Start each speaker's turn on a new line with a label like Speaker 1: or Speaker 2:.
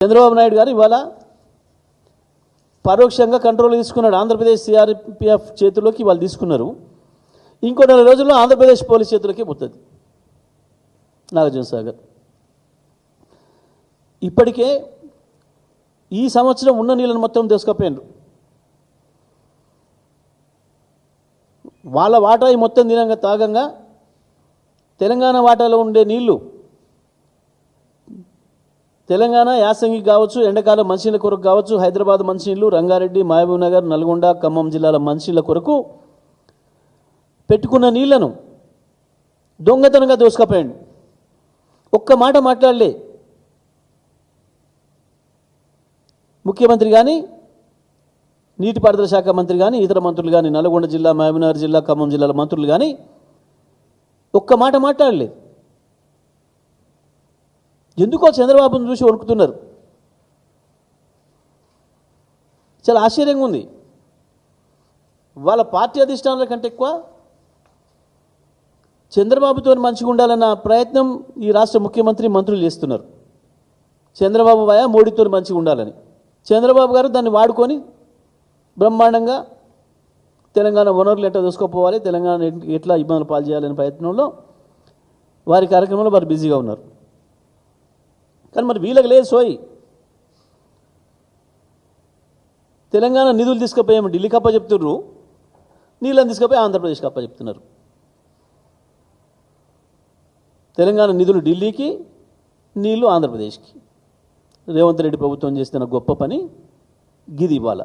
Speaker 1: చంద్రబాబు నాయుడు గారు ఇవాళ పరోక్షంగా కంట్రోల్ తీసుకున్నాడు. ఆంధ్రప్రదేశ్ సిఆర్పిఎఫ్ చేతుల్లోకి వాళ్ళు తీసుకున్నారు. ఇంకో 4 రోజుల్లో ఆంధ్రప్రదేశ్ పోలీస్ చేతులకి పోతుంది నాగార్జున సాగర్. ఇప్పటికే ఈ సంవత్సరం ఉన్న నీళ్ళను మొత్తం తీసుకుపోయినారు. వాళ్ళ వాటా ఈ మొత్తం దినంగా తాగంగా తెలంగాణ వాటాలో ఉండే నీళ్లు తెలంగాణ యాసంగి కావచ్చు, ఎండాకాలం మంచినీళ్ళ కొరకు కావచ్చు, హైదరాబాద్ మంచినీళ్ళు, రంగారెడ్డి, మహబూబ్ నగర్, నల్గొండ, ఖమ్మం జిల్లాల మంచినీళ్ళ కొరకు పెట్టుకున్న నీళ్లను దొంగతనంగా దోసుకపోయాడు. ఒక్క మాట మాట్లాడలే ముఖ్యమంత్రి కానీ, నీటిపారుదల శాఖ మంత్రి కానీ, ఇతర మంత్రులు కానీ, నల్గొండ జిల్లా, మహబూబ్ నగర్ జిల్లా, ఖమ్మం జిల్లాల మంత్రులు కానీ ఒక్క మాట మాట్లాడలే. ఎందుకో చంద్రబాబును చూసి వణుకుతున్నారు. చాలా ఆశ్చర్యంగా ఉంది. వాళ్ళ పార్టీ అధిష్టానాల కంటే ఎక్కువ చంద్రబాబుతో మంచిగా ఉండాలన్న ప్రయత్నం ఈ రాష్ట్ర ముఖ్యమంత్రి, మంత్రులు చేస్తున్నారు. చంద్రబాబు వయా మోడీతో మంచిగా ఉండాలని చంద్రబాబు గారు దాన్ని వాడుకొని బ్రహ్మాండంగా తెలంగాణ వనరులు ఎట్లా దూసుకుపోవాలి, తెలంగాణ ఎట్లా ఇబ్బందులు పాలు చేయాలనే ప్రయత్నంలో వారి కార్యక్రమంలో వారు బిజీగా ఉన్నారు. కానీ మరి వీళ్ళకి లేదు సోయి. తెలంగాణ నిధులు తీసుకుపోయాము ఢిల్లీకి అప్ప చెప్తున్నారు, నీళ్ళని తీసుకుపోయి ఆంధ్రప్రదేశ్కి అప్ప చెప్తున్నారు. తెలంగాణ నిధులు ఢిల్లీకి, నీళ్లు ఆంధ్రప్రదేశ్కి. రేవంత్ రెడ్డి ప్రభుత్వం చేస్తున్న గొప్ప పని గిది ఇవాళ.